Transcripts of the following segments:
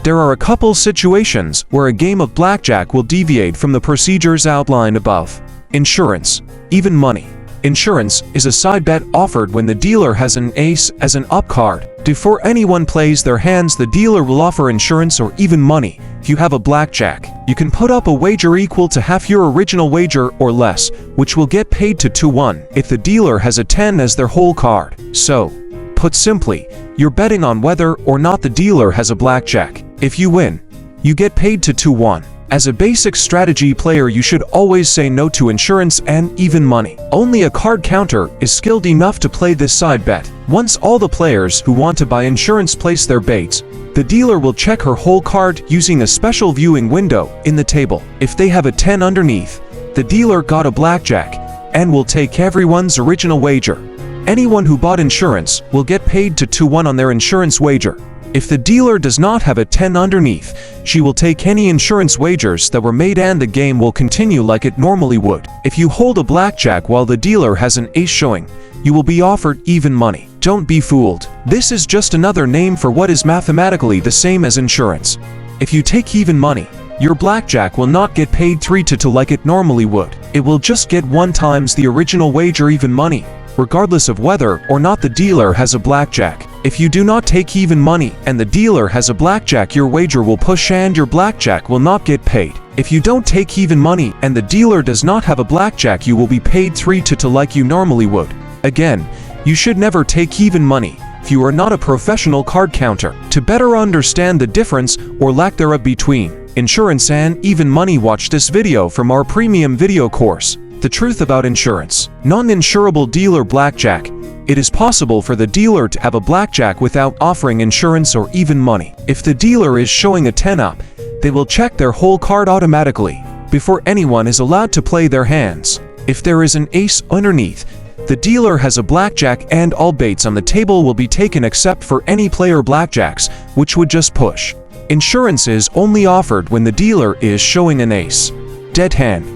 There are a couple situations where a game of blackjack will deviate from the procedures outlined above. Insurance, even money. Insurance is a side bet offered when the dealer has an ace as an up card. Before anyone plays their hands, the dealer will offer insurance or even money. If you have a blackjack, you can put up a wager equal to half your original wager or less, which will get paid to 2-1 if the dealer has a 10 as their whole card. So, put simply, you're betting on whether or not the dealer has a blackjack. If you win, you get paid to 2-1. As a basic strategy player, you should always say no to insurance and even money. Only a card counter is skilled enough to play this side bet. Once all the players who want to buy insurance place their baits, the dealer will check her whole card using a special viewing window in the table. If they have a 10 underneath, the dealer got a blackjack and will take everyone's original wager. Anyone who bought insurance will get paid to 2-1 on their insurance wager. If the dealer does not have a 10 underneath, she will take any insurance wagers that were made and the game will continue like it normally would. If you hold a blackjack while the dealer has an ace showing, you will be offered even money. Don't be fooled. This is just another name for what is mathematically the same as insurance. If you take even money, your blackjack will not get paid 3-2 like it normally would. It will just get 1 times the original wager even money, regardless of whether or not the dealer has a blackjack. If you do not take even money and the dealer has a blackjack, your wager will push and your blackjack will not get paid. If you don't take even money and the dealer does not have a blackjack, you will be paid 3-2 like you normally would. Again, you should never take even money if you are not a professional card counter. To better understand the difference or lack thereof between insurance and even money, watch this video from our premium video course, The Truth About Insurance. Non-insurable dealer blackjack. It is possible for the dealer to have a blackjack without offering insurance or even money. If the dealer is showing a 10 up, they will check their whole card automatically before anyone is allowed to play their hands. If there is an ace underneath, the dealer has a blackjack and all baits on the table will be taken except for any player blackjacks, which would just push. Insurance is only offered when the dealer is showing an ace. Dead hand.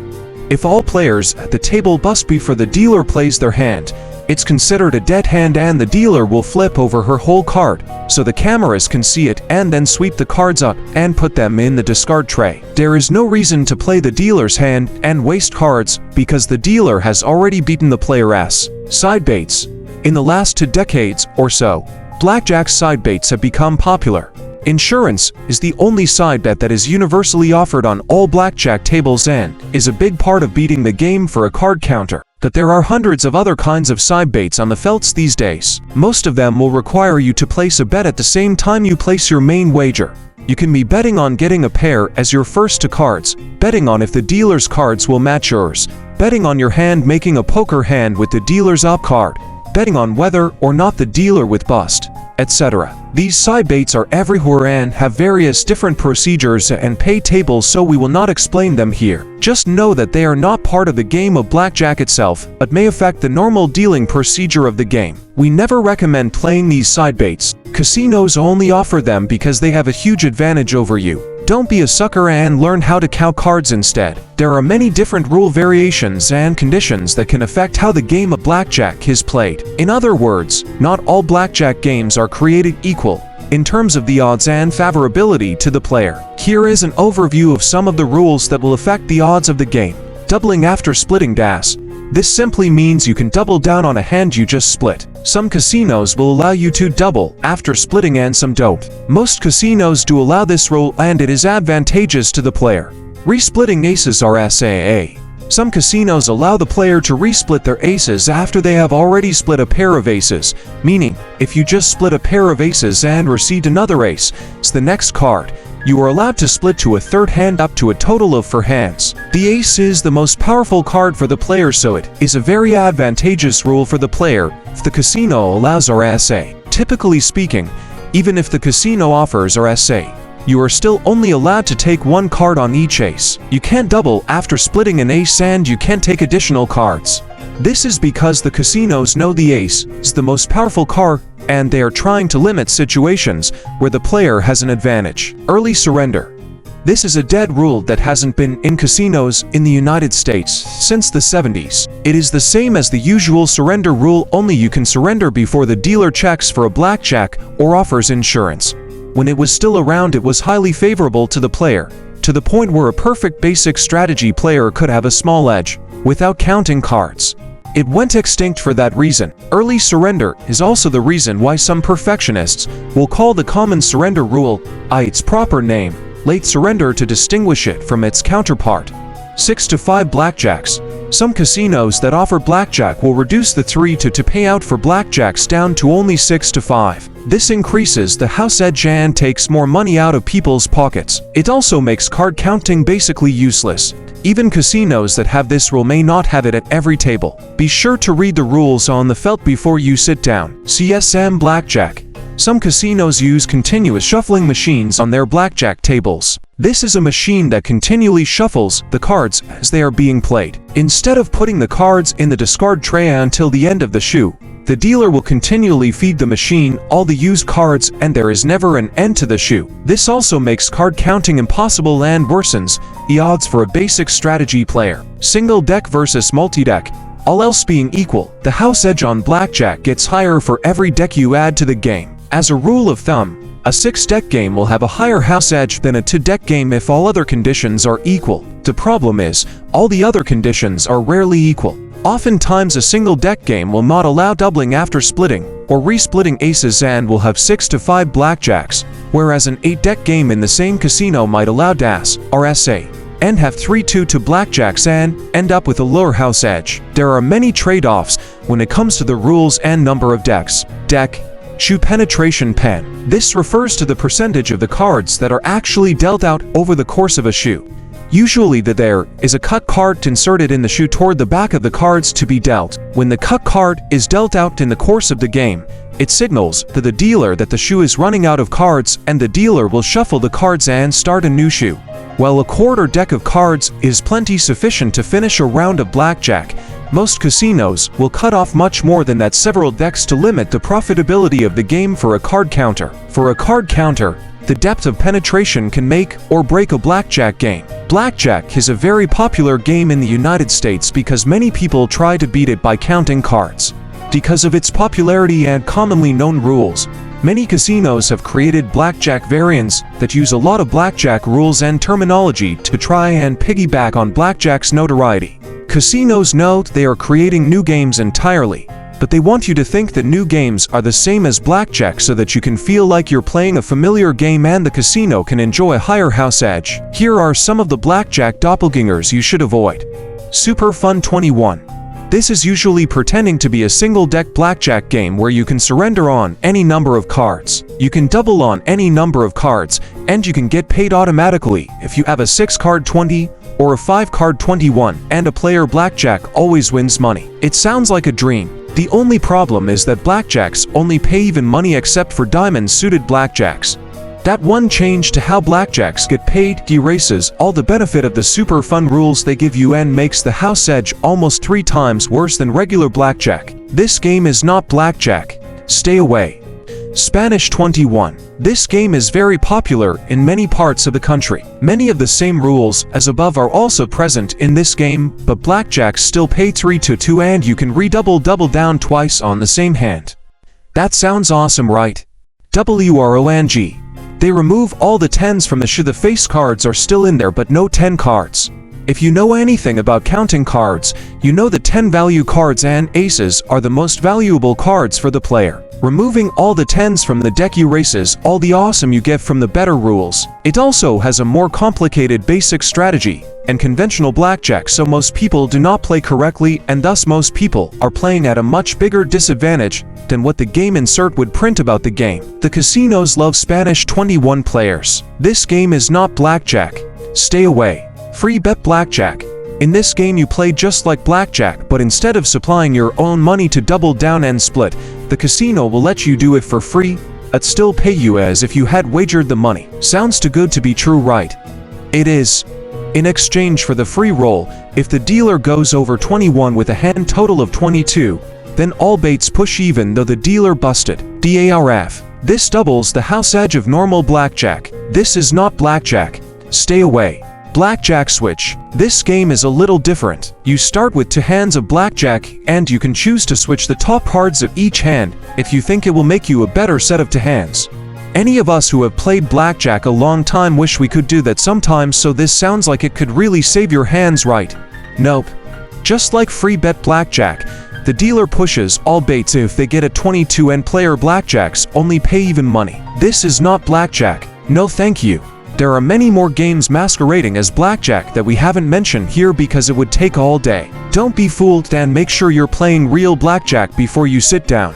If all players at the table bust before the dealer plays their hand, it's considered a dead hand and the dealer will flip over her whole card, so the cameras can see it and then sweep the cards up and put them in the discard tray. There is no reason to play the dealer's hand and waste cards because the dealer has already beaten the player's. Side baits. In the last 2 decades or so, blackjack side baits have become popular. Insurance is the only side bet that is universally offered on all blackjack tables and is a big part of beating the game for a card counter. But there are hundreds of other kinds of side baits on the felts these days. Most of them will require you to place a bet at the same time you place your main wager. You can be betting on getting a pair as your first 2 cards, betting on if the dealer's cards will match yours, betting on your hand making a poker hand with the dealer's up card, betting on whether or not the dealer with bust, etc. These side baits are everywhere and have various different procedures and pay tables, so we will not explain them here. Just know that they are not part of the game of blackjack itself, but may affect the normal dealing procedure of the game. We never recommend playing these side baits. Casinos only offer them because they have a huge advantage over you. Don't be a sucker and learn how to count cards instead. There are many different rule variations and conditions that can affect how the game of blackjack is played. In other words, not all blackjack games are created equal in terms of the odds and favorability to the player. Here is an overview of some of the rules that will affect the odds of the game. Doubling after splitting das. This simply means you can double down on a hand you just split. Some casinos will allow you to double after splitting and some don't. Most casinos do allow this rule and it is advantageous to the player. Resplitting aces are SAA. Some casinos allow the player to resplit their aces after they have already split a pair of aces, meaning, if you just split a pair of aces and received another ace, it's the next card, you are allowed to split to a 3rd hand up to a total of 4 hands. The ace is the most powerful card for the player, so it is a very advantageous rule for the player if the casino allows RSA. Typically speaking, even if the casino offers RSA, you are still only allowed to take 1 card on each ace. You can't double after splitting an ace and you can't take additional cards. This is because the casinos know the ace is the most powerful card and they are trying to limit situations where the player has an advantage. Early surrender. This is a dead rule that hasn't been in casinos in the United States since the 70s. It is the same as the usual surrender rule, only you can surrender before the dealer checks for a blackjack or offers insurance. when it was still around it was highly favorable to the player, to the point where a perfect basic strategy player could have a small edge, without counting cards. It went extinct for that reason. Early surrender is also the reason why some perfectionists will call the common surrender rule its proper name, late surrender, to distinguish it from its counterpart. 6 to 5 blackjacks. Some casinos that offer blackjack will reduce the 3 to 2 payout for blackjacks down to only 6 to 5. This increases the house edge and takes more money out of people's pockets. It also makes card counting basically useless. Even casinos that have this rule may not have it at every table. Be sure to read the rules on the felt before you sit down. CSM Blackjack. Some casinos use continuous shuffling machines on their blackjack tables. This is a machine that continually shuffles the cards as they are being played. Instead of putting the cards in the discard tray until the end of the shoe, the dealer will continually feed the machine all the used cards and there is never an end to the shoe. This also makes card counting impossible and worsens the odds for a basic strategy player. Single deck versus multi-deck. All else being equal, the house edge on blackjack gets higher for every deck you add to the game. As a rule of thumb, a 6-deck game will have a higher house edge than a 2-deck game if all other conditions are equal. The problem is, all the other conditions are rarely equal. Oftentimes a single deck game will not allow doubling after splitting, or re-splitting aces and will have 6 to 5 blackjacks, whereas an 8-deck game in the same casino might allow DAS, RSA, and have 3-2 to blackjacks and end up with a lower house edge. There are many trade-offs when it comes to the rules and number of decks. Deck. Shoe penetration pen. This refers to the percentage of the cards that are actually dealt out over the course of a shoe. Usually there is a cut card inserted in the shoe toward the back of the cards to be dealt. When the cut card is dealt out in the course of the game, it signals to the dealer that the shoe is running out of cards and the dealer will shuffle the cards and start a new shoe. While a quarter deck of cards is plenty sufficient to finish a round of blackjack, most casinos will cut off much more than that, several decks, to limit the profitability of the game for a card counter. For a card counter, the depth of penetration can make or break a blackjack game. Blackjack is a very popular game in the United States because many people try to beat it by counting cards. Because of its popularity and commonly known rules, many casinos have created blackjack variants that use a lot of blackjack rules and terminology to try and piggyback on blackjack's notoriety. Casinos note they are creating new games entirely, but they want you to think that new games are the same as blackjack so that you can feel like you're playing a familiar game and the casino can enjoy a higher house edge. Here are some of the blackjack doppelgangers you should avoid. Super Fun 21. This is usually pretending to be a single-deck blackjack game where you can surrender on any number of cards. You can double on any number of cards, and you can get paid automatically if you have a 6-card 20 or a 5-card 21, and a player blackjack always wins money. It sounds like a dream. The only problem is that blackjacks only pay even money except for diamond-suited blackjacks. That one change to how blackjacks get paid erases all the benefit of the super fun rules they give you and makes the house edge almost 3 times worse than regular blackjack. This game is not blackjack. Stay away. Spanish 21. This game is very popular in many parts of the country. Many of the same rules as above are also present in this game, but blackjacks still pay 3 to 2 and you can double down twice on the same hand. That sounds awesome, right? WRONG. They remove all the 10s from the shoe. The face cards are still in there but no 10 cards. If you know anything about counting cards, you know that 10 value cards and aces are the most valuable cards for the player. Removing all the 10s from the deck erases all the awesome you get from the better rules. It also has a more complicated basic strategy and conventional blackjack, so most people do not play correctly and thus most people are playing at a much bigger disadvantage than what the game insert would print about the game. The casinos love Spanish 21 players. This game is not blackjack. Stay away. Free bet blackjack. In this game you play just like blackjack, but instead of supplying your own money to double down and split, the casino will let you do it for free, but still pay you as if you had wagered the money. Sounds too good to be true, right? It is. In exchange for the free roll, if the dealer goes over 21 with a hand total of 22, then all baits push even though the dealer busted. DARF. This doubles the house edge of normal blackjack. This is not blackjack. Stay away. Blackjack switch. This game is a little different. You start with 2 hands of blackjack and you can choose to switch the top cards of each hand if you think it will make you a better set of 2 hands. Any of us who have played blackjack a long time wish we could do that sometimes, so this sounds like it could really save your hands, right? Nope. Just like free bet blackjack, the dealer pushes all baits if they get a 22 and player blackjacks only pay even money. This is not blackjack. No thank you. There are many more games masquerading as blackjack that we haven't mentioned here because it would take all day. Don't be fooled and make sure you're playing real blackjack before you sit down.